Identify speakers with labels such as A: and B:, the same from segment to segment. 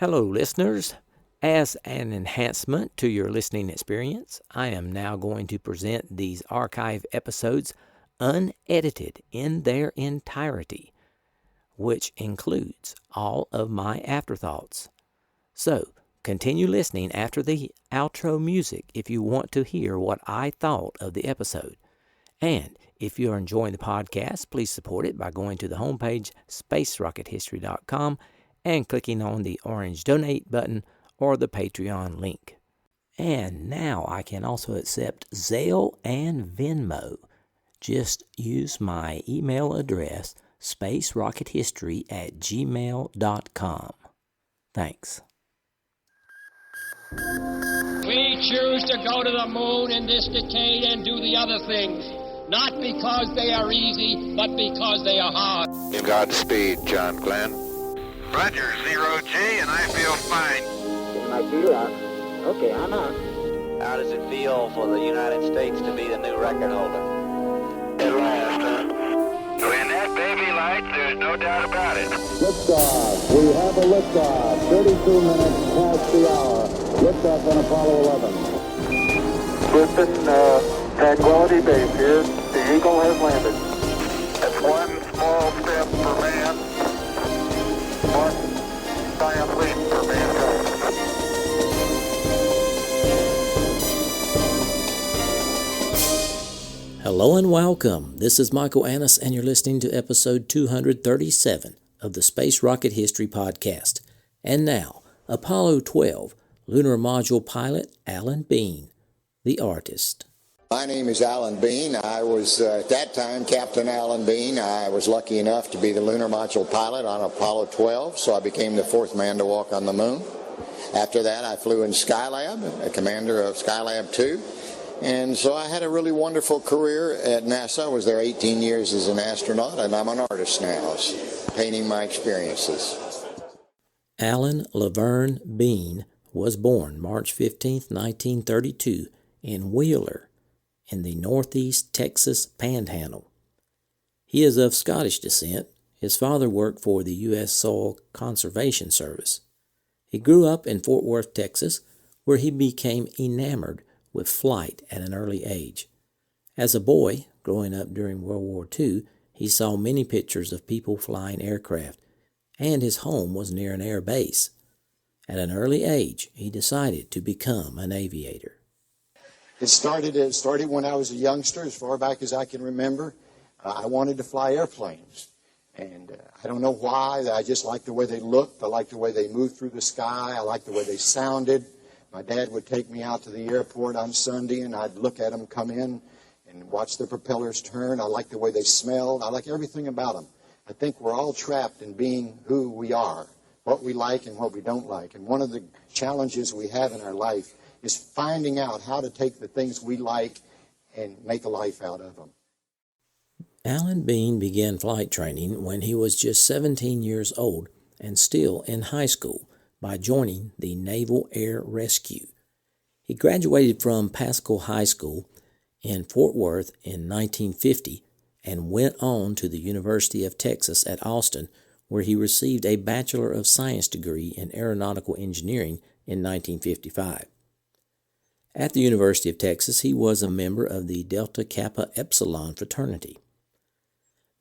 A: Hello, listeners. As an enhancement to your listening experience, I am now going to present these archive episodes unedited in their entirety, which includes all of my afterthoughts. So, continue listening after the outro music if you want to hear what I thought of the episode. And if you are enjoying the podcast, please support it by going to the homepage, spacerockethistory.com, and clicking on the orange donate button or the Patreon link. And now I can also accept Zelle and Venmo. Just use my email address, spacerockethistory@gmail.com. Thanks.
B: We choose to go to the moon in this decade and do the other things, not because they are easy, but because they are hard.
C: Godspeed, John Glenn.
D: Roger, 0G, and I feel fine.
E: Getting my gear on. Okay, I'm on.
F: How does it feel for the United States to be the new record holder?
D: At last, huh? When that baby lights, there's no doubt about it.
G: Liftoff. We have a liftoff. 32 minutes past the hour. Liftoff on Apollo 11.
H: Listen, Tranquility Base here. The Eagle has landed.
D: That's one small step for man, one giant leap for mankind.
A: Hello and welcome. This is Michael Annis, and you're listening to episode 237 of the Space Rocket History Podcast. And now, Apollo 12, Lunar Module Pilot Alan Bean, the artist.
I: My name is Alan Bean. I was, at that time, Captain Alan Bean. I was lucky enough to be the lunar module pilot on Apollo 12, so I became the fourth man to walk on the moon. After that, I flew in Skylab, a commander of Skylab 2. And so I had a really wonderful career at NASA. I was there 18 years as an astronaut, and I'm an artist now, painting my experiences.
A: Alan Laverne Bean was born March 15, 1932, in Wheeler, in the northeast Texas Panhandle. He is of Scottish descent. His father worked for the U.S. Soil Conservation Service. He grew up in Fort Worth, Texas, where he became enamored with flight at an early age. As a boy, growing up during World War II, he saw many pictures of people flying aircraft, and his home was near an air base. At an early age, he decided to become an aviator.
G: It started when I was a youngster, as far back as I can remember. I wanted to fly airplanes. And I don't know why. I just liked the way they looked. I liked the way they moved through the sky. I liked the way they sounded. My dad would take me out to the airport on Sunday, and I'd look at them come in and watch the propellers turn. I liked the way they smelled. I like everything about them. I think we're all trapped in being who we are, what we like and what we don't like. And one of the challenges we have in our life is finding out how to take the things we like and make a life out of them.
A: Alan Bean began flight training when he was just 17 years old and still in high school by joining the Naval Air Rescue. He graduated from Pascal High School in Fort Worth in 1950 and went on to the University of Texas at Austin, where he received a Bachelor of Science degree in Aeronautical Engineering in 1955. At the University of Texas, he was a member of the Delta Kappa Epsilon fraternity.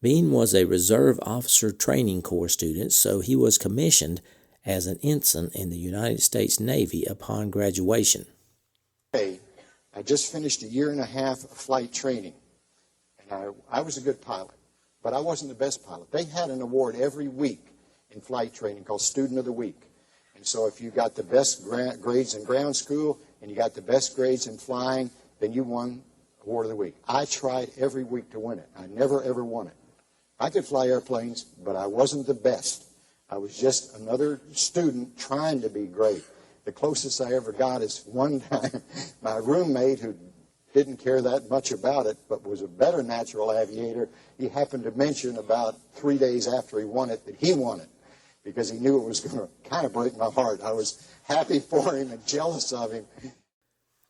A: Bean was a Reserve Officer Training Corps student, so he was commissioned as an ensign in the United States Navy upon graduation.
G: I just finished a year and a half of flight training, and I was a good pilot, but I wasn't the best pilot. They had an award every week in flight training called Student of the Week. And so if you got the best grades in ground school and you got the best grades in flying, then you won Award of the Week. I tried every week to win it. I never, ever won it. I could fly airplanes, but I wasn't the best. I was just another student trying to be great. The closest I ever got is one time my roommate, who didn't care that much about it, but was a better natural aviator, he happened to mention about 3 days after he won it that he won it, because he knew it was going to kind of break my heart. I was happy for him and jealous of him.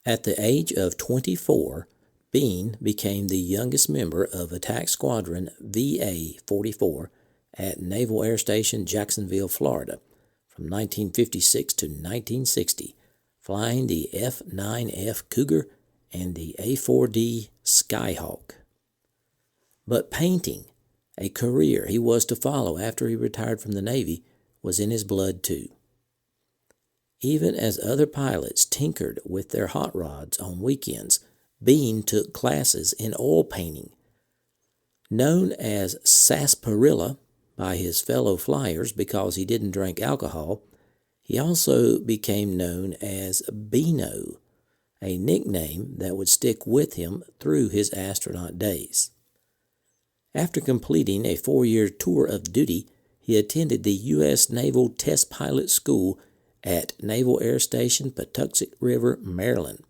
A: At the age of 24, Bean became the youngest member of Attack Squadron VA-44 at Naval Air Station Jacksonville, Florida, from 1956 to 1960, flying the F-9F Cougar and the A-4D Skyhawk. But painting, a career he was to follow after he retired from the Navy, was in his blood too. Even as other pilots tinkered with their hot rods on weekends, Bean took classes in oil painting. Known as Sarsaparilla by his fellow flyers because he didn't drink alcohol, he also became known as Beano, a nickname that would stick with him through his astronaut days. After completing a 4-year tour of duty, he attended the U.S. Naval Test Pilot School at Naval Air Station Patuxent River, Maryland.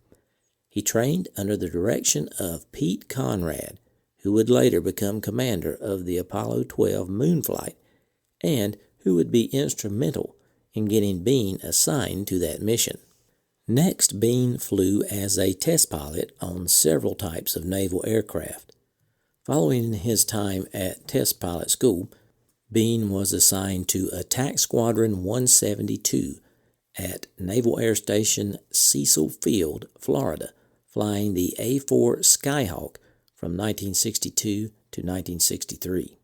A: He trained under the direction of Pete Conrad, who would later become commander of the Apollo 12 moon flight and who would be instrumental in getting Bean assigned to that mission. Next, Bean flew as a test pilot on several types of naval aircraft. Following his time at Test Pilot School, Bean was assigned to Attack Squadron 172 at Naval Air Station Cecil Field, Florida, flying the A-4 Skyhawk from 1962 to 1963.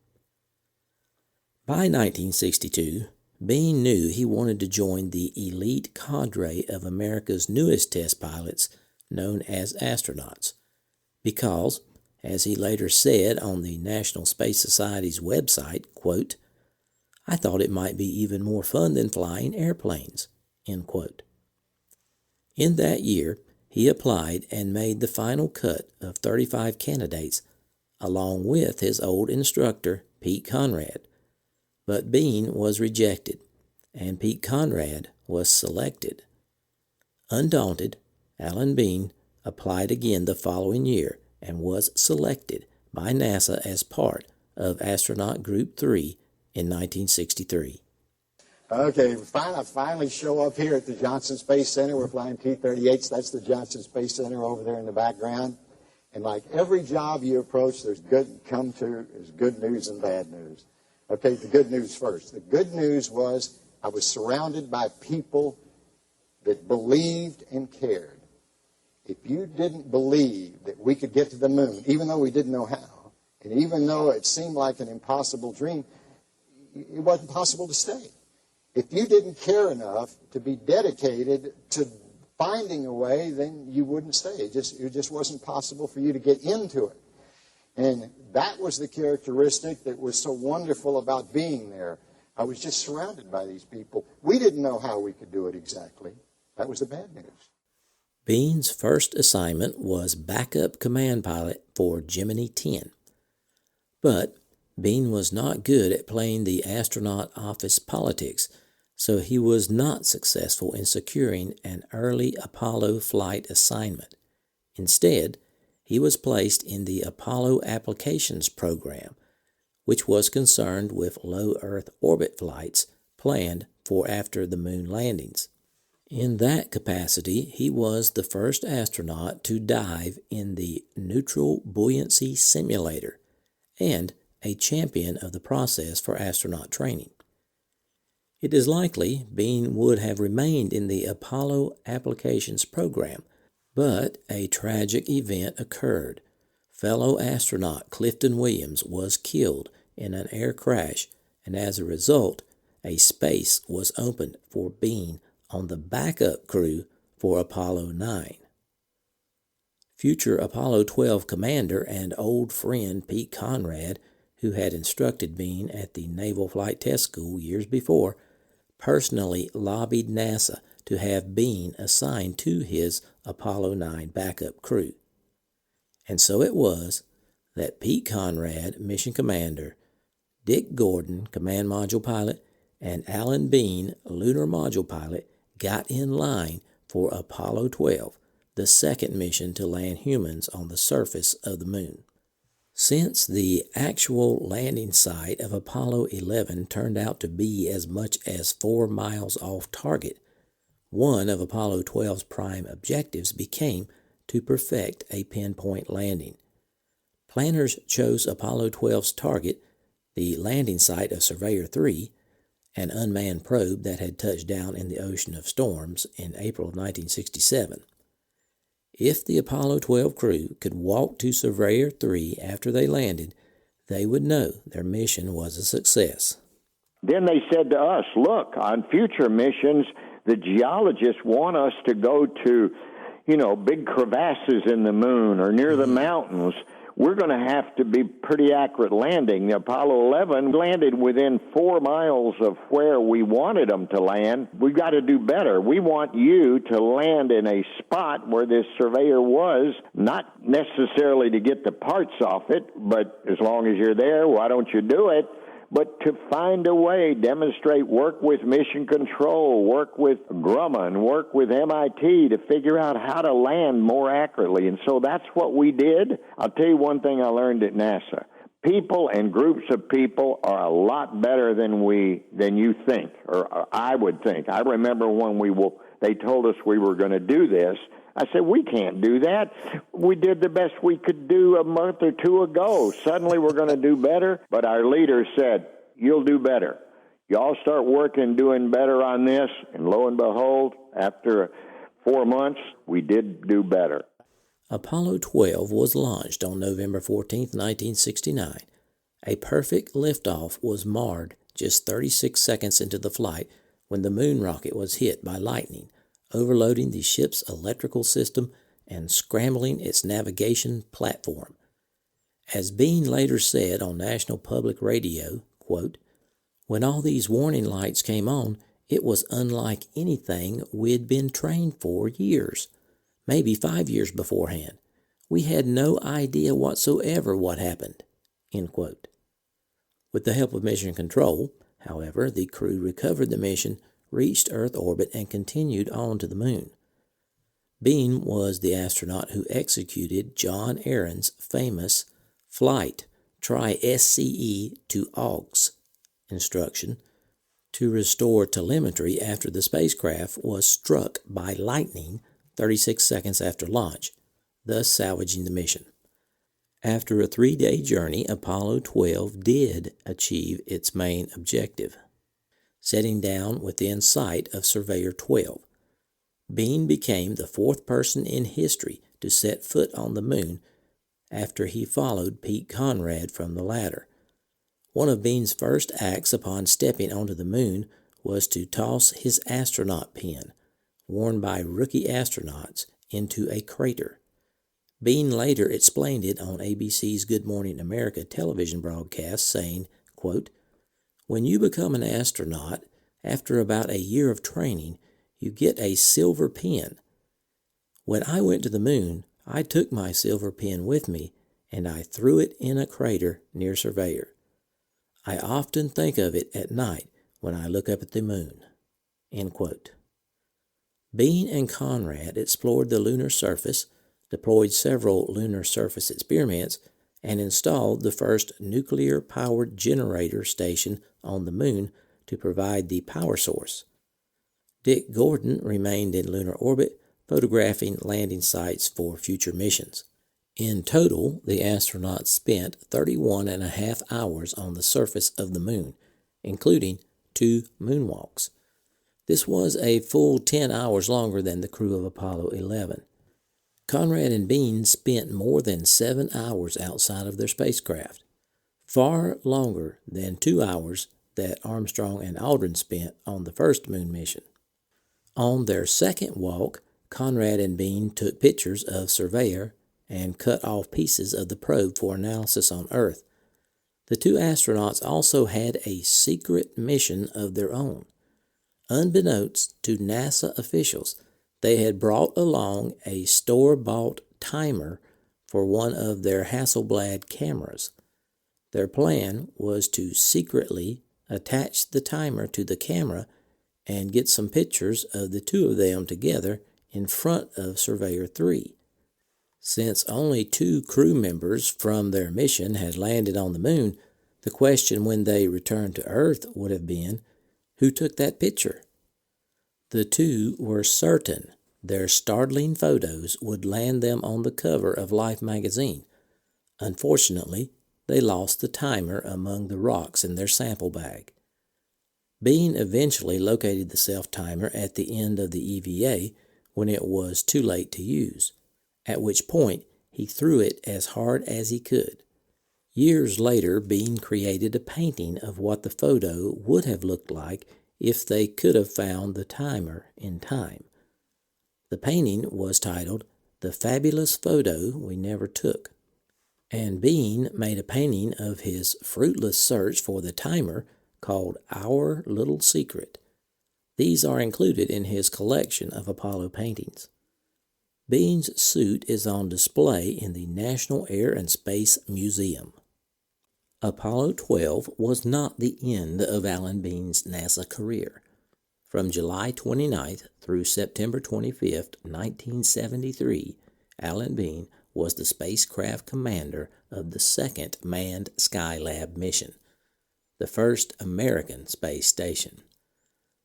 A: By 1962, Bean knew he wanted to join the elite cadre of America's newest test pilots, known as astronauts, because, as he later said on the National Space Society's website, quote, "I thought it might be even more fun than flying airplanes," end quote. In that year, he applied and made the final cut of 35 candidates, along with his old instructor, Pete Conrad. But Bean was rejected, and Pete Conrad was selected. Undaunted, Alan Bean applied again the following year and was selected by NASA as part of Astronaut Group 3 in 1963.
G: Okay, I finally show up here at the Johnson Space Center. We're flying P-38s. That's the Johnson Space Center over there in the background. And like every job you approach, there's good news and bad news. Okay, the good news first. The good news was I was surrounded by people that believed and cared. If you didn't believe that we could get to the moon, even though we didn't know how, and even though it seemed like an impossible dream, it wasn't possible to stay. If you didn't care enough to be dedicated to finding a way, then you wouldn't stay. It just wasn't possible for you to get into it. And that was the characteristic that was so wonderful about being there. I was just surrounded by these people. We didn't know how we could do it exactly. That was the bad news.
A: Bean's first assignment was backup command pilot for Gemini 10. But Bean was not good at playing the astronaut office politics, so he was not successful in securing an early Apollo flight assignment. Instead, he was placed in the Apollo Applications Program, which was concerned with low Earth orbit flights planned for after the moon landings. In that capacity, he was the first astronaut to dive in the Neutral Buoyancy Simulator and a champion of the process for astronaut training. It is likely Bean would have remained in the Apollo Applications Program, but a tragic event occurred. Fellow astronaut Clifton Williams was killed in an air crash, and as a result, a space was opened for Bean on the backup crew for Apollo 9. Future Apollo 12 commander and old friend Pete Conrad, who had instructed Bean at the Naval Flight Test School years before, personally lobbied NASA to have Bean assigned to his Apollo 9 backup crew. And so it was that Pete Conrad, mission commander, Dick Gordon, command module pilot, and Alan Bean, lunar module pilot, got in line for Apollo 12, the second mission to land humans on the surface of the moon. Since the actual landing site of Apollo 11 turned out to be as much as 4 miles off target, one of Apollo 12's prime objectives became to perfect a pinpoint landing. Planners chose Apollo 12's target, the landing site of Surveyor 3, an unmanned probe that had touched down in the Ocean of Storms in April of 1967. If the Apollo 12 crew could walk to Surveyor 3 after they landed, they would know their mission was a success.
J: Then they said to us, look, on future missions, the geologists want us to go to, big crevasses in the moon or near the mountains. We're going to have to be pretty accurate landing. The Apollo 11 landed within 4 miles of where we wanted them to land. We've got to do better. We want you to land in a spot where this surveyor was, not necessarily to get the parts off it, but as long as you're there, why don't you do it? But to find a way, demonstrate, work with Mission Control, work with Grumman, work with MIT to figure out how to land more accurately. And so that's what we did. I'll tell you one thing I learned at NASA. People and groups of people are a lot better than you think, or I would think. I remember when they told us we were going to do this, I said, we can't do that. We did the best we could do a month or two ago. Suddenly we're going to do better. But our leader said, you'll do better. Y'all start working, doing better on this. And lo and behold, after 4 months, we did do better.
A: Apollo 12 was launched on November 14, 1969. A perfect liftoff was marred just 36 seconds into the flight when the moon rocket was hit by lightning, overloading the ship's electrical system and scrambling its navigation platform. As Bean later said on National Public Radio, quote, "When all these warning lights came on, it was unlike anything we'd been trained for years, maybe 5 years beforehand. We had no idea whatsoever what happened." End quote. With the help of Mission Control, however, the crew recovered the mission, reached Earth orbit, and continued on to the moon. Bean was the astronaut who executed John Aaron's famous flight try SCE to AUX instruction to restore telemetry after the spacecraft was struck by lightning 36 seconds after launch, thus salvaging the mission. After a 3-day journey, Apollo 12 did achieve its main objective, setting down within sight of Surveyor 12. Bean became the 4th person in history to set foot on the moon after he followed Pete Conrad from the ladder. One of Bean's first acts upon stepping onto the moon was to toss his astronaut pin, worn by rookie astronauts, into a crater. Bean later explained it on ABC's Good Morning America television broadcast, saying, quote, "When you become an astronaut, after about a year of training, you get a silver pin. When I went to the moon, I took my silver pin with me, and I threw it in a crater near Surveyor. I often think of it at night when I look up at the moon." End quote. Bean and Conrad explored the lunar surface, deployed several lunar surface experiments, and installed the first nuclear-powered generator station on the moon to provide the power source. Dick Gordon remained in lunar orbit, photographing landing sites for future missions. In total, the astronauts spent 31.5 hours on the surface of the moon, including 2 moonwalks. This was a full 10 hours longer than the crew of Apollo 11. Conrad and Bean spent more than 7 hours outside of their spacecraft, far longer than 2 hours that Armstrong and Aldrin spent on the first moon mission. On their second walk, Conrad and Bean took pictures of Surveyor and cut off pieces of the probe for analysis on Earth. The 2 astronauts also had a secret mission of their own. Unbeknownst to NASA officials, they had brought along a store-bought timer for one of their Hasselblad cameras. Their plan was to secretly attach the timer to the camera and get some pictures of the 2 of them together in front of Surveyor 3. Since only 2 crew members from their mission had landed on the moon, the question when they returned to Earth would have been, who took that picture? The 2 were certain their startling photos would land them on the cover of Life magazine. Unfortunately, they lost the timer among the rocks in their sample bag. Bean eventually located the self-timer at the end of the EVA when it was too late to use, at which point he threw it as hard as he could. Years later, Bean created a painting of what the photo would have looked like if they could have found the timer in time. The painting was titled "The Fabulous Photo We Never Took," and Bean made a painting of his fruitless search for the timer called "Our Little Secret." These are included in his collection of Apollo paintings. Bean's suit is on display in the National Air and Space Museum. Apollo 12 was not the end of Alan Bean's NASA career. From July 29th through September 25th, 1973, Alan Bean was the spacecraft commander of the second manned Skylab mission, the first American space station.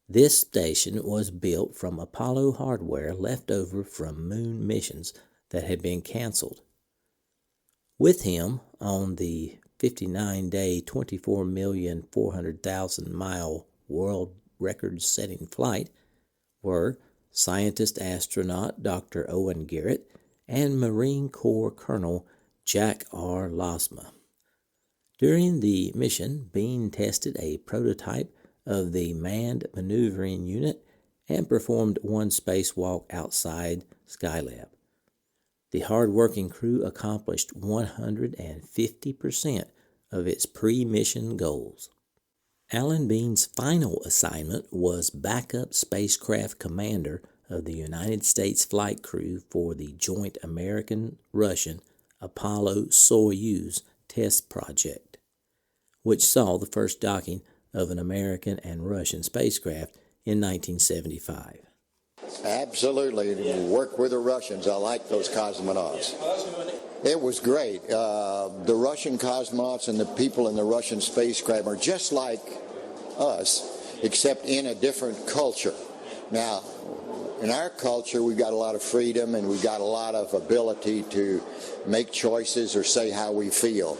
A: This station was built from Apollo hardware left over from moon missions that had been canceled. With him on the 59-day, 24,400,000-mile world record-setting flight were scientist-astronaut Dr. Owen Garrett and Marine Corps Colonel Jack R. Losma. During the mission, Bean tested a prototype of the Manned Maneuvering Unit and performed one spacewalk outside Skylab. The hard-working crew accomplished 150% of its pre-mission goals. Alan Bean's final assignment was backup spacecraft commander of the United States flight crew for the joint American-Russian Apollo-Soyuz test project, which saw the first docking of an American and Russian spacecraft in 1975.
I: Absolutely. Work with the Russians. I like those cosmonauts. It was great. The Russian cosmonauts and the people in the Russian spacecraft are just like us, except in a different culture. Now, in our culture, we've got a lot of freedom and we've got a lot of ability to make choices or say how we feel.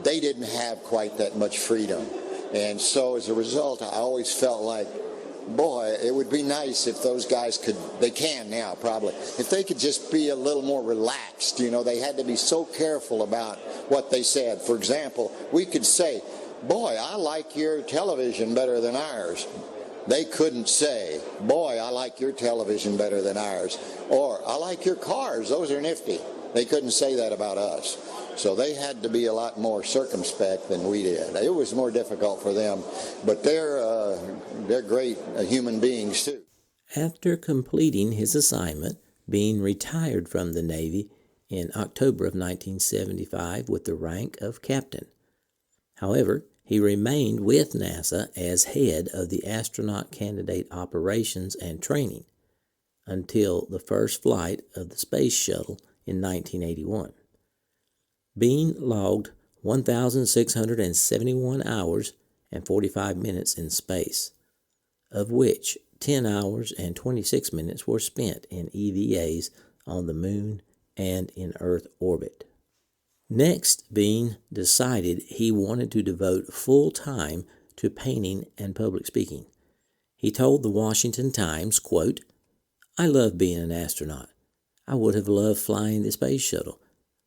I: They didn't have quite that much freedom. And so as a result, I always felt like, boy, it would be nice if those guys could, they can now probably, if they could just be a little more relaxed. You know, they had to be so careful about what they said. For example, we could say, boy, I like your television better than ours. They couldn't say, boy, I like your television better than ours. Or, I like your cars, those are nifty. They couldn't say that about us. So they had to be a lot more circumspect than we did. It was more difficult for them, but they're great human beings too.
A: After completing his assignment, Bean retired from the Navy in October of 1975 with the rank of captain. However, he remained with NASA as head of the astronaut candidate operations and training until the first flight of the Space Shuttle in 1981. Bean logged 1,671 hours and 45 minutes in space, of which 10 hours and 26 minutes were spent in EVAs on the Moon and in Earth orbit. Next, Bean decided he wanted to devote full time to painting and public speaking. He told the Washington Times, quote, "I love being an astronaut. I would have loved flying the space shuttle,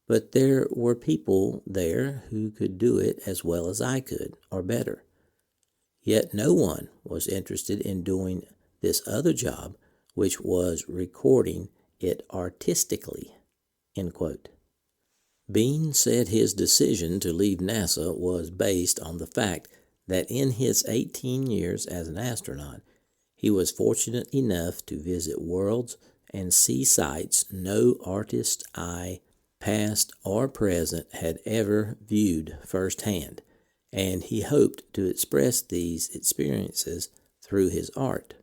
A: but there were people there who could do it as well as I could, or better. Yet no one was interested in doing this other job, which was recording it artistically," end quote. Bean said his decision to leave NASA was based on the fact that in his 18 years as an astronaut, he was fortunate enough to visit worlds and see sights no artist's eye, past or present, had ever viewed firsthand, and he hoped to express these experiences through his art.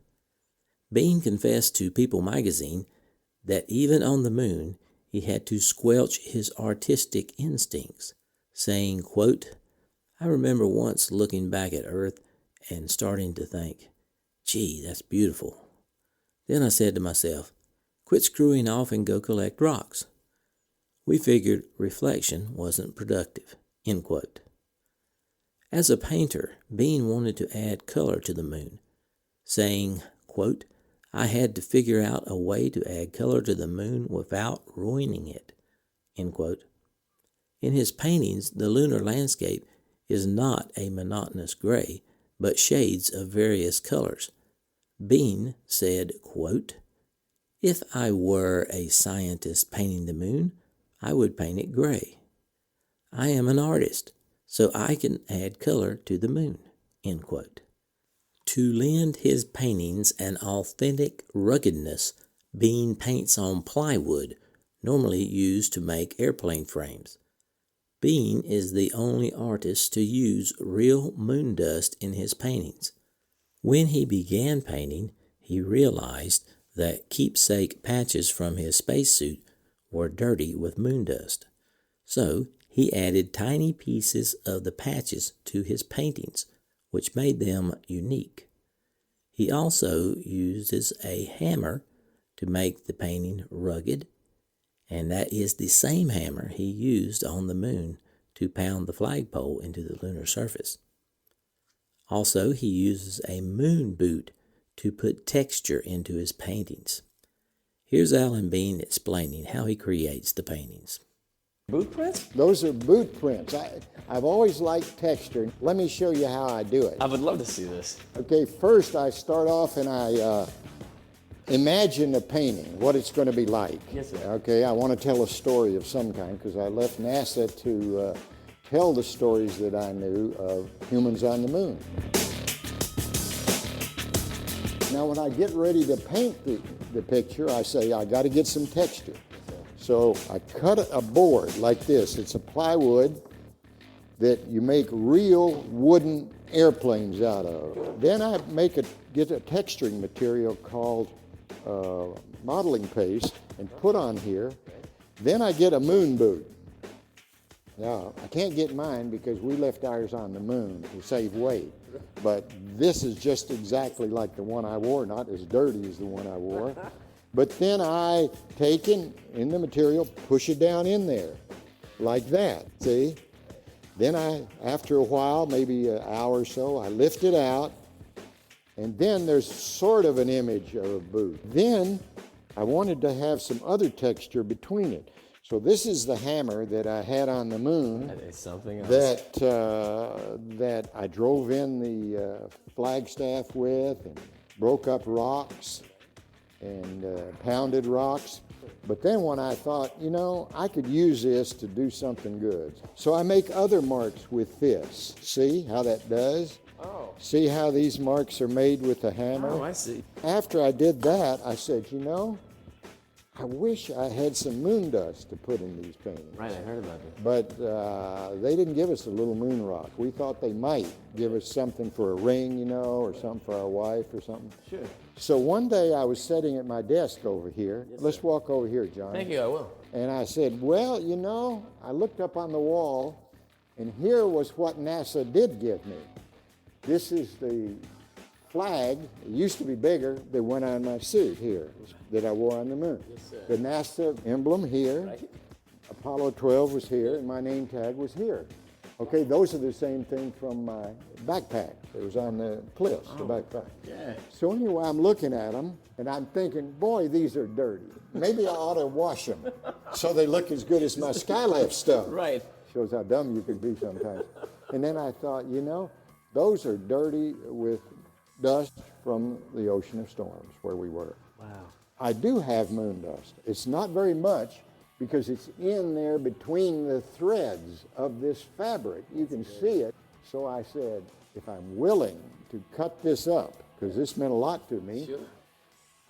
A: Bean confessed to People magazine that even on the moon, he had to squelch his artistic instincts, saying, quote, "I remember once looking back at Earth and starting to think, gee, that's beautiful. Then I said to myself, quit screwing off and go collect rocks. We figured reflection wasn't productive," end quote. As a painter, Bean wanted to add color to the moon, saying, quote, "I had to figure out a way to add color to the moon without ruining it," end quote. In his paintings, the lunar landscape is not a monotonous gray, but shades of various colors. Bean said, quote, "If I were a scientist painting the moon, I would paint it gray. I am an artist, so I can add color to the moon," end quote. To lend his paintings an authentic ruggedness, Bean paints on plywood, normally used to make airplane frames. Bean is the only artist to use real moon dust in his paintings. When he began painting, he realized that keepsake patches from his spacesuit were dirty with moon dust. So he added tiny pieces of the patches to his paintings, which made them unique. He also uses a hammer to make the painting rugged, and that is the same hammer he used on the moon to pound the flagpole into the lunar surface. Also, he uses a moon boot to put texture into his paintings. Here's Alan Bean explaining how he creates the paintings.
K: Boot prints?
G: Those are boot prints. I've always liked texture. Let me show you how I do it.
K: I would love to see this.
G: Okay, first I start off and I imagine the painting, what it's going to be like.
K: Yes, sir.
G: Okay, I want to tell a story of some kind because I left NASA to tell the stories that I knew of humans on the moon. Now when I get ready to paint the picture, I say I got to get some texture. So I cut a board like this. It's a plywood that you make real wooden airplanes out of. Then I get a texturing material called modeling paste and put on here. Then I get a moon boot. Now, I can't get mine because we left ours on the moon to save weight. But this is just exactly like the one I wore, not as dirty as the one I wore. But then I take in the material, push it down in there, like that, see? Then after a while, maybe an hour or so, I lift it out, and then there's sort of an image of a boot. Then I wanted to have some other texture between it. So this is the hammer that I had on the moon.
K: That is something else.
G: That I drove in the flagstaff with and broke up rocks and pounded rocks. But then when I thought, I could use this to do something good. So I make other marks with this. See how that does?
K: Oh.
G: See how these marks are made with the hammer?
K: Oh, I see.
G: After I did that, I said, I wish I had some moon dust to put in these paintings.
K: Right, I heard about it.
G: But they didn't give us a little moon rock. We thought they might give us something for a ring, or something for our wife or something.
K: Sure.
G: So one day I was sitting at my desk over here.
K: Yes,
G: Let's
K: sir.
G: walk over here, John.
K: Thank you, I will.
G: And I said, well, I looked up on the wall, and here was what NASA did give me. This is the flag, it used to be bigger, that went on my suit here, that I wore on the moon.
K: Yes, sir.
G: The NASA emblem here,
K: Right.
G: Apollo 12 was here, and my name tag was here. Okay, those are the same thing from my backpack. It was on the cliffs, the backpack.
K: Yeah.
G: So anyway, I'm looking at them, and I'm thinking, boy, these are dirty. Maybe I ought to wash them so they look as good as my Skylab stuff.
K: Right.
G: Shows how dumb you can be sometimes. And then I thought, those are dirty with dust from the ocean of storms where we were.
K: Wow.
G: I do have moon dust. It's not very much because it's in there between the threads of this fabric. You can see it. So I said, if I'm willing to cut this up, because this meant a lot to me,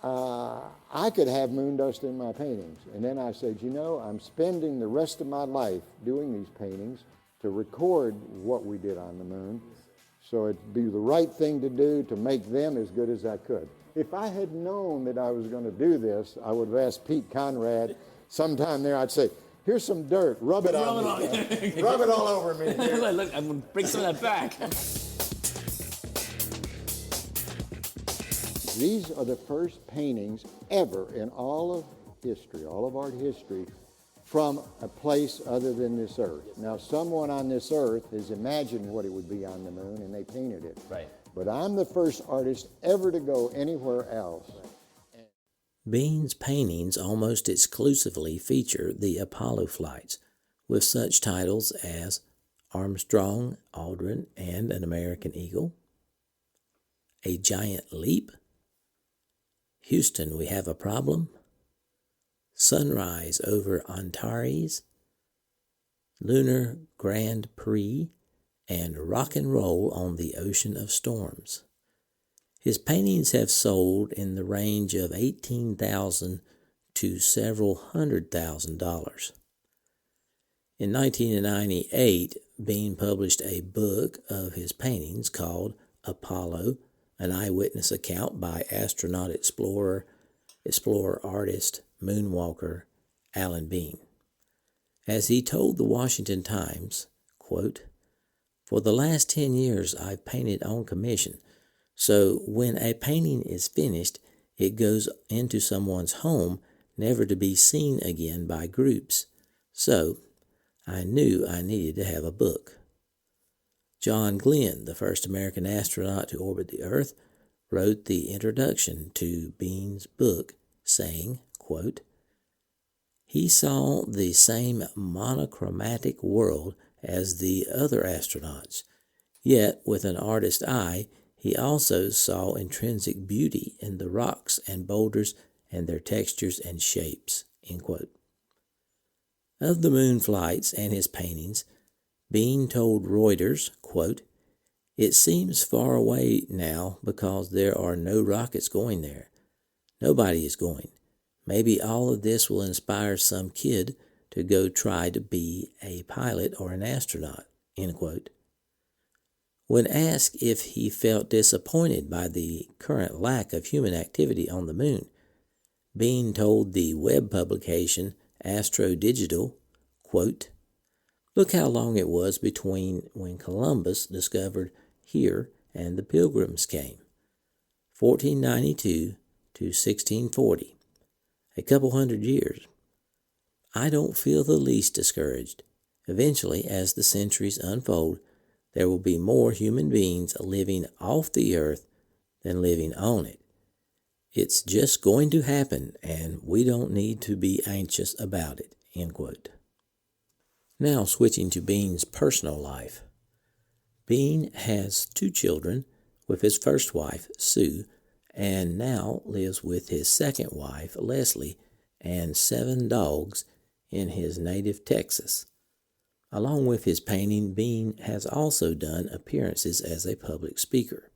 G: I could have moon dust in my paintings. And then I said, I'm spending the rest of my life doing these paintings to record what we did on the moon. So it'd be the right thing to do to make them as good as I could. If I had known that I was going to do this, I would have asked Pete Conrad sometime there. I'd say, here's some dirt, rub it on me. Rub it all over me.
K: Look, I'm going to bring some of that back.
G: These are the first paintings ever in all of history, all of art history, from a place other than this earth. Now, someone on this earth has imagined what it would be on the moon, and they painted it.
K: Right.
G: But I'm the first artist ever to go anywhere else.
A: Bean's paintings almost exclusively feature the Apollo flights, with such titles as Armstrong, Aldrin, and an American Eagle, A Giant Leap, Houston, We Have a Problem, Sunrise over Antares, Lunar Grand Prix, and Rock and Roll on the Ocean of Storms. His paintings have sold in the range of $18,000 to several $100,000. In 1998, Bean published a book of his paintings called Apollo, an eyewitness account by astronaut explorer artist, moonwalker Alan Bean. As he told the Washington Times, quote, "For the last 10 years I've painted on commission, so when a painting is finished, it goes into someone's home, never to be seen again by groups. So I knew I needed to have a book." John Glenn, the first American astronaut to orbit the Earth, wrote the introduction to Bean's book, saying, quote, "He saw the same monochromatic world as the other astronauts, yet with an artist's eye, he also saw intrinsic beauty in the rocks and boulders and their textures and shapes." End quote. Of the moon flights and his paintings, Bean told Reuters, quote, "It seems far away now because there are no rockets going there. Nobody is going. Maybe all of this will inspire some kid to go try to be a pilot or an astronaut." End quote. When asked if he felt disappointed by the current lack of human activity on the moon, Bean told the web publication Astro Digital, quote, "Look how long it was between when Columbus discovered here and the Pilgrims came. 1492 to 1640. A couple hundred years. I don't feel the least discouraged. Eventually, as the centuries unfold, there will be more human beings living off the earth than living on it. It's just going to happen, and we don't need to be anxious about it." End quote. Now switching to Bean's personal life. Bean has 2 children with his first wife, Sue, and now lives with his second wife, Leslie, and 7 dogs in his native Texas. Along with his painting, Bean has also done appearances as a public speaker.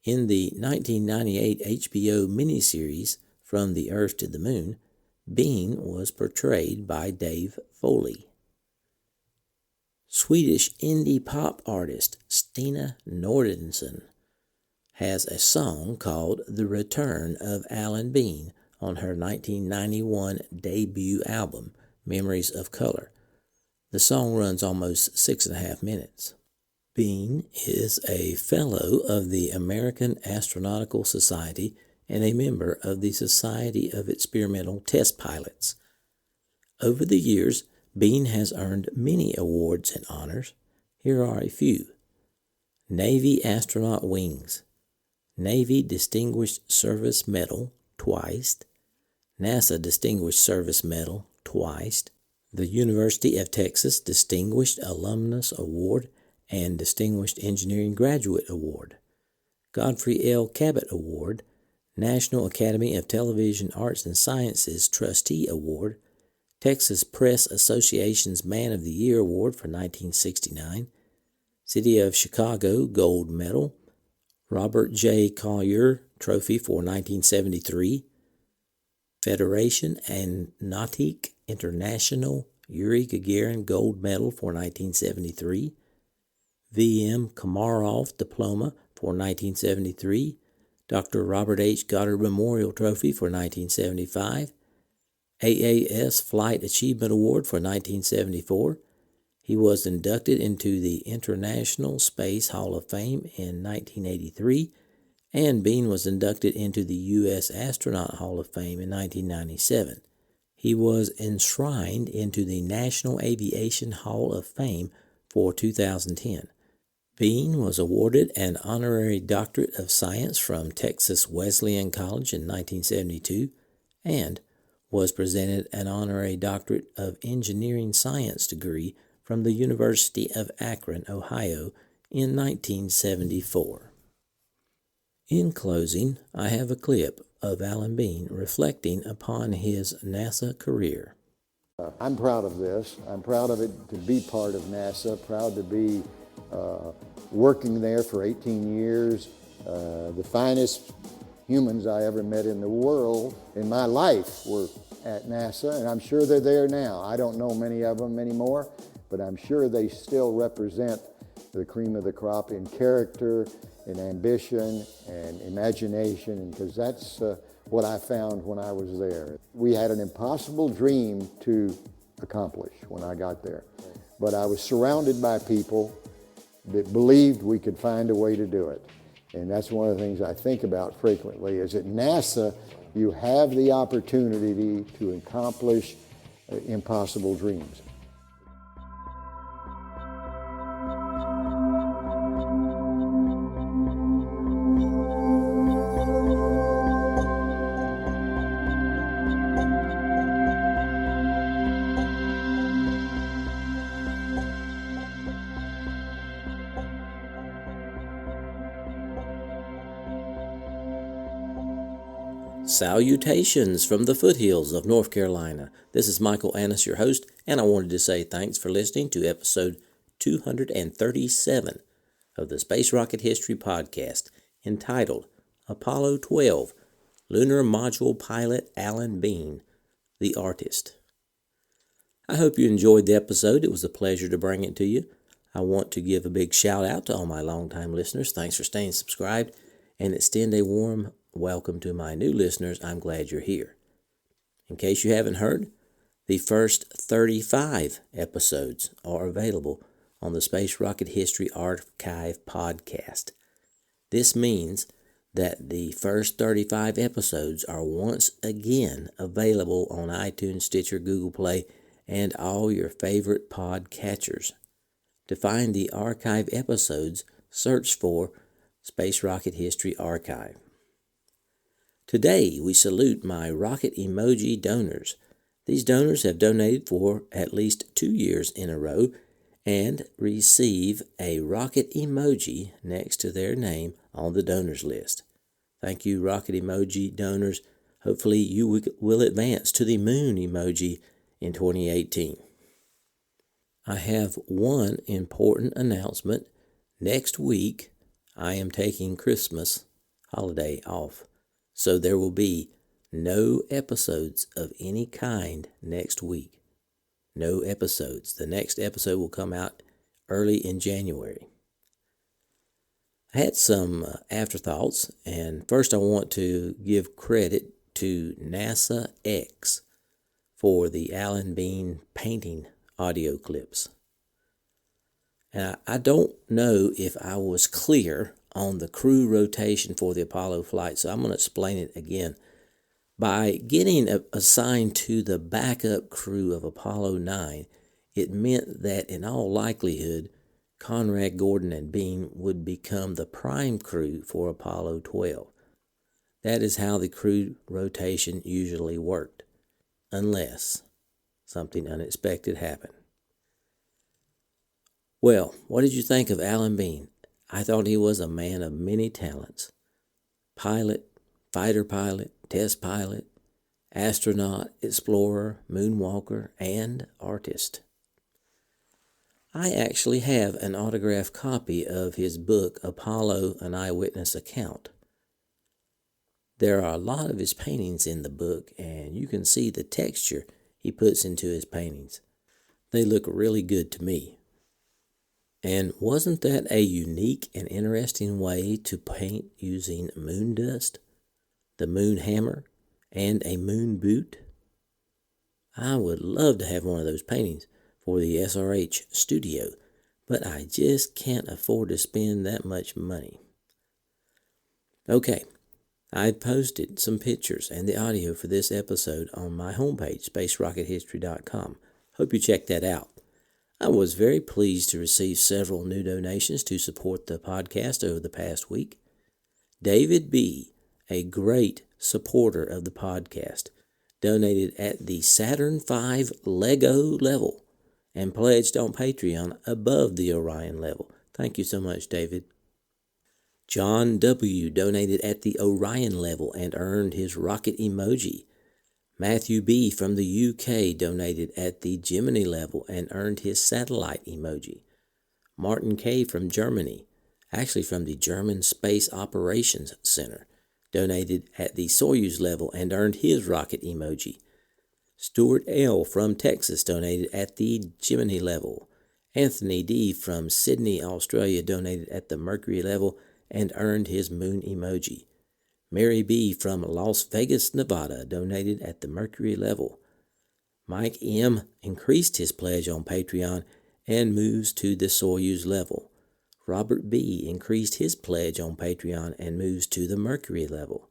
A: In the 1998 HBO miniseries From the Earth to the Moon, Bean was portrayed by Dave Foley. Swedish indie pop artist Stina Nordensson has a song called The Return of Alan Bean on her 1991 debut album, Memories of Color. The song runs almost 6.5 minutes. Bean is a fellow of the American Astronautical Society and a member of the Society of Experimental Test Pilots. Over the years, Bean has earned many awards and honors. Here are a few. Navy Astronaut Wings, Navy Distinguished Service Medal twice, NASA Distinguished Service Medal twice, the University of Texas Distinguished Alumnus Award and Distinguished Engineering Graduate Award, Godfrey L. Cabot Award, National Academy of Television Arts and Sciences Trustee Award, Texas Press Association's Man of the Year Award for 1969, City of Chicago Gold Medal, Robert J. Collier Trophy for 1973, Federation and Nautique International Yuri Gagarin Gold Medal for 1973, V.M. Komarov Diploma for 1973, Dr. Robert H. Goddard Memorial Trophy for 1975, AAS Flight Achievement Award for 1974. He was inducted into the International Space Hall of Fame in 1983, and Bean was inducted into the U.S. Astronaut Hall of Fame in 1997. he was enshrined into the National Aviation Hall of Fame for 2010. Bean was awarded an honorary doctorate of science from Texas Wesleyan College in 1972 and was presented an honorary doctorate of engineering science degree from the University of Akron, Ohio in 1974. In closing, I have a clip of Alan Bean reflecting upon his NASA career.
G: I'm proud of this. I'm proud of it to be part of NASA, proud to be working there for 18 years. The finest humans I ever met in the world in my life were at NASA, and I'm sure they're there now. I don't know many of them anymore, but I'm sure they still represent the cream of the crop in character, in ambition, and imagination, because that's what I found when I was there. We had an impossible dream to accomplish when I got there, but I was surrounded by people that believed we could find a way to do it. And that's one of the things I think about frequently, is at NASA, you have the opportunity to accomplish impossible dreams.
A: Salutations from the foothills of North Carolina. This is Michael Annis, your host, and I wanted to say thanks for listening to episode 237 of the Space Rocket History Podcast, entitled Apollo 12, Lunar Module Pilot Alan Bean, the Artist. I hope you enjoyed the episode. It was a pleasure to bring it to you. I want to give a big shout out to all my longtime listeners. Thanks for staying subscribed, and extend a warm welcome to my new listeners. I'm glad you're here. In case you haven't heard, the first 35 episodes are available on the Space Rocket History Archive podcast. This means that the first 35 episodes are once again available on iTunes, Stitcher, Google Play, and all your favorite podcatchers. To find the archive episodes, search for Space Rocket History Archive. Today, we salute my rocket emoji donors. These donors have donated for at least 2 years in a row and receive a rocket emoji next to their name on the donors list. Thank you, rocket emoji donors. Hopefully, you will advance to the moon emoji in 2018. I have one important announcement. Next week, I am taking Christmas holiday off. So there will be no episodes of any kind next week. No episodes. The next episode will come out early in January. I had some afterthoughts, and first I want to give credit to NASA X for the Alan Bean painting audio clips. And I don't know if I was clear on the crew rotation for the Apollo flight, so I'm going to explain it again. By getting assigned to the backup crew of Apollo 9, it meant that in all likelihood, Conrad, Gordon, and Bean would become the prime crew for Apollo 12. That is how the crew rotation usually worked, unless something unexpected happened. Well, what did you think of Alan Bean? I thought he was a man of many talents. Pilot, fighter pilot, test pilot, astronaut, explorer, moonwalker, and artist. I actually have an autographed copy of his book, Apollo, An Eyewitness Account. There are a lot of his paintings in the book, and you can see the texture he puts into his paintings. They look really good to me. And wasn't that a unique and interesting way to paint using moon dust, the moon hammer, and a moon boot? I would love to have one of those paintings for the SRH studio, but I just can't afford to spend that much money. Okay, I posted some pictures and the audio for this episode on my homepage, spacerockethistory.com. Hope you check that out. I was very pleased to receive several new donations to support the podcast over the past week. David B., a great supporter of the podcast, donated at the Saturn V Lego level and pledged on Patreon above the Orion level. Thank you so much, David. John W. donated at the Orion level and earned his rocket emoji. Matthew B. from the UK donated at the Gemini level and earned his satellite emoji. Martin K. from Germany, actually from the German Space Operations Center, donated at the Soyuz level and earned his rocket emoji. Stuart L. from Texas donated at the Gemini level. Anthony D. from Sydney, Australia donated at the Mercury level and earned his moon emoji. Mary B. from Las Vegas, Nevada donated at the Mercury level. Mike M. increased his pledge on Patreon and moves to the Soyuz level. Robert B. increased his pledge on Patreon and moves to the Mercury level.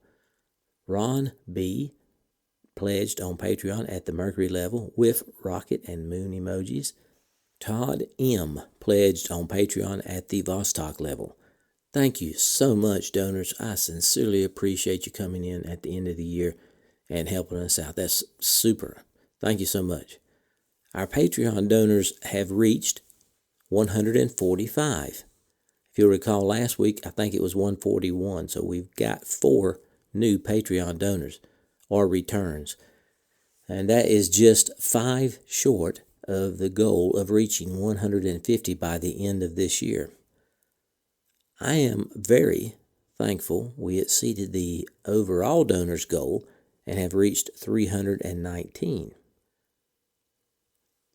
A: Ron B. pledged on Patreon at the Mercury level with rocket and moon emojis. Todd M. pledged on Patreon at the Vostok level. Thank you so much, donors. I sincerely appreciate you coming in at the end of the year and helping us out. That's super. Thank you so much. Our Patreon donors have reached 145. If you'll recall last week, I think it was 141. So we've got 4 new Patreon donors or returns. And that is just 5 short of the goal of reaching 150 by the end of this year. I am very thankful we exceeded the overall donors goal and have reached 319.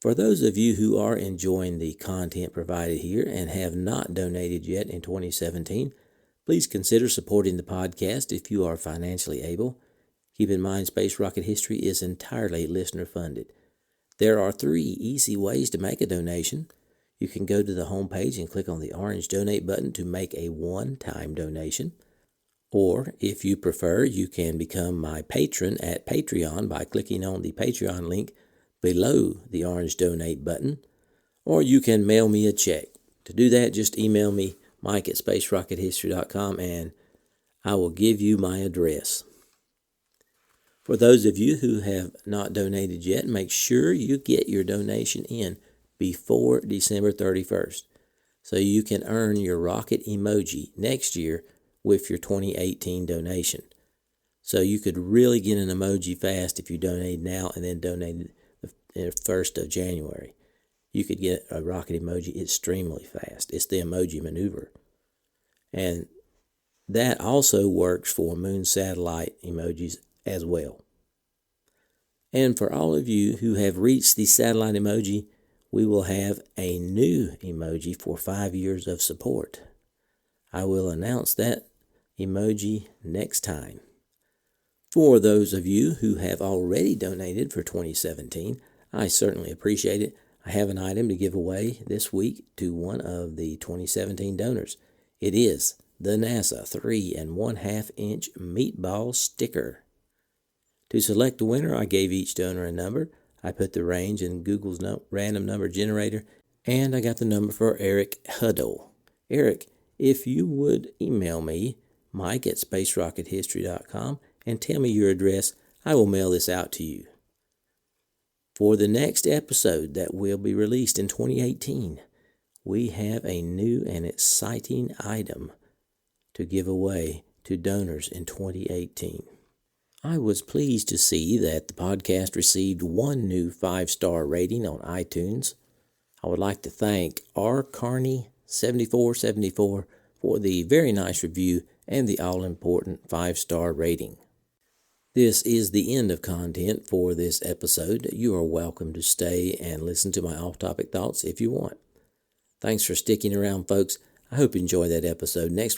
A: For those of you who are enjoying the content provided here and have not donated yet in 2017, please consider supporting the podcast if you are financially able. Keep in mind, Space Rocket History is entirely listener funded. There are 3 easy ways to make a donation. You can go to the homepage and click on the orange donate button to make a one-time donation. Or, if you prefer, you can become my patron at Patreon by clicking on the Patreon link below the orange donate button. Or you can mail me a check. To do that, just email me, Mike at spacerockethistory.com, and I will give you my address. For those of you who have not donated yet, make sure you get your donation in before December 31st, so you can earn your rocket emoji next year with your 2018 donation. So you could really get an emoji fast if you donate now and then donated the 1st of January. You could get a rocket emoji extremely fast. It's the emoji maneuver. And that also works for moon satellite emojis as well. And for all of you who have reached the satellite emoji, we will have a new emoji for 5 years of support. I will announce that emoji next time. For those of you who have already donated for 2017, I certainly appreciate it. I have an item to give away this week to one of the 2017 donors. It is the NASA 3 1/2 inch meatball sticker. To select the winner, I gave each donor a number. I put the range in Google's random number generator, and I got the number for Eric Huddle. Eric, if you would email me, Mike at spacerockethistory.com, and tell me your address, I will mail this out to you. For the next episode that will be released in 2018, we have a new and exciting item to give away to donors in 2018. I was pleased to see that the podcast received 1 new 5-star rating on iTunes. I would like to thank R. Carney7474 for the very nice review and the all-important 5-star rating. This is the end of content for this episode. You are welcome to stay and listen to my off-topic thoughts if you want. Thanks for sticking around, folks. I hope you enjoy that episode. The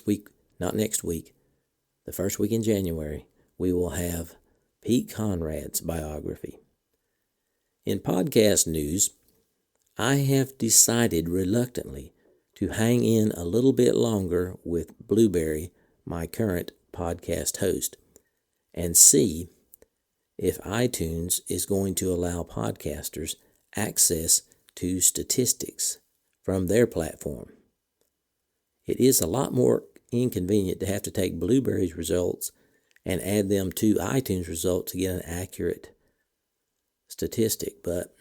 A: first week in January, we will have Pete Conrad's biography. In podcast news, I have decided reluctantly to hang in a little bit longer with Blueberry, my current podcast host and see if iTunes is going to allow podcasters access to statistics from their platform. It is a lot more inconvenient to have to take Blueberry's results and add them to iTunes results to get an accurate statistic, but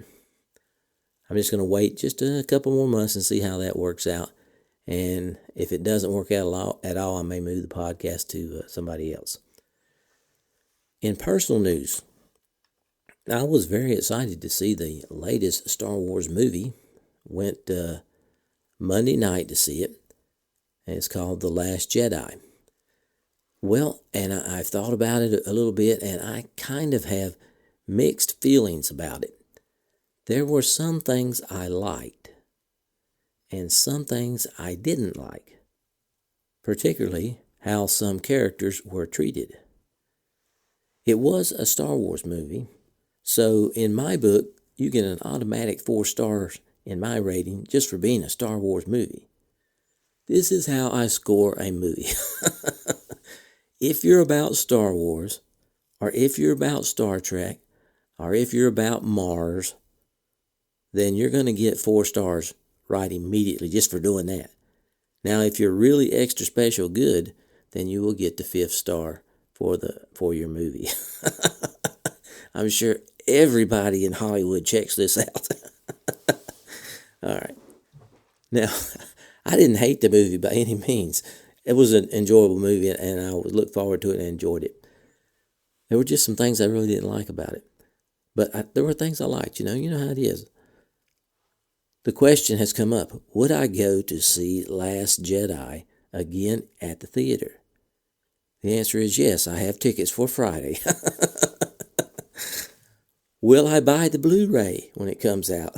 A: I'm just going to wait just a couple more months and see how that works out. And if it doesn't work out at all, I may move the podcast to somebody else. In personal news, I was very excited to see the latest Star Wars movie. Went Monday night to see it. And it's called The Last Jedi. Well, and I've thought about it a little bit, and I kind of have mixed feelings about it. There were some things I liked, and some things I didn't like, particularly how some characters were treated. It was a Star Wars movie, so in my book, you get an automatic 4 stars in my rating just for being a Star Wars movie. This is how I score a movie. If you're about Star Wars, or if you're about Star Trek, or if you're about Mars, then you're going to get 4 stars right immediately just for doing that. Now, if you're really extra special good, then you will get the 5th star for your movie. I'm sure everybody in Hollywood checks this out. All right. Now, I didn't hate the movie by any means. It was an enjoyable movie, and I would look forward to it and enjoyed it. There were just some things I really didn't like about it. But there were things I liked, you know how it is. The question has come up, would I go to see Last Jedi again at the theater? The answer is yes, I have tickets for Friday. Will I buy the Blu-ray when it comes out?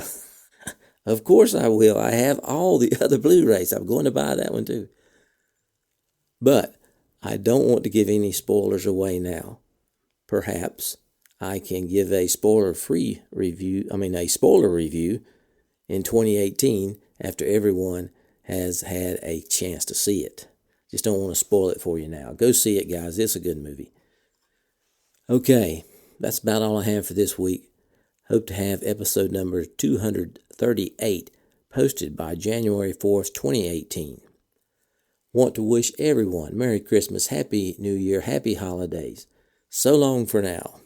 A: Of course I will. I have all the other Blu-rays. I'm going to buy that one too. But I don't want to give any spoilers away now. Perhaps I can give a spoiler review in 2018 after everyone has had a chance to see it. Just don't want to spoil it for you now. Go see it, guys. It's a good movie. Okay, that's about all I have for this week. Hope to have episode number 238 posted by January 4th, 2018. Want to wish everyone Merry Christmas, Happy New Year, Happy Holidays. So long for now.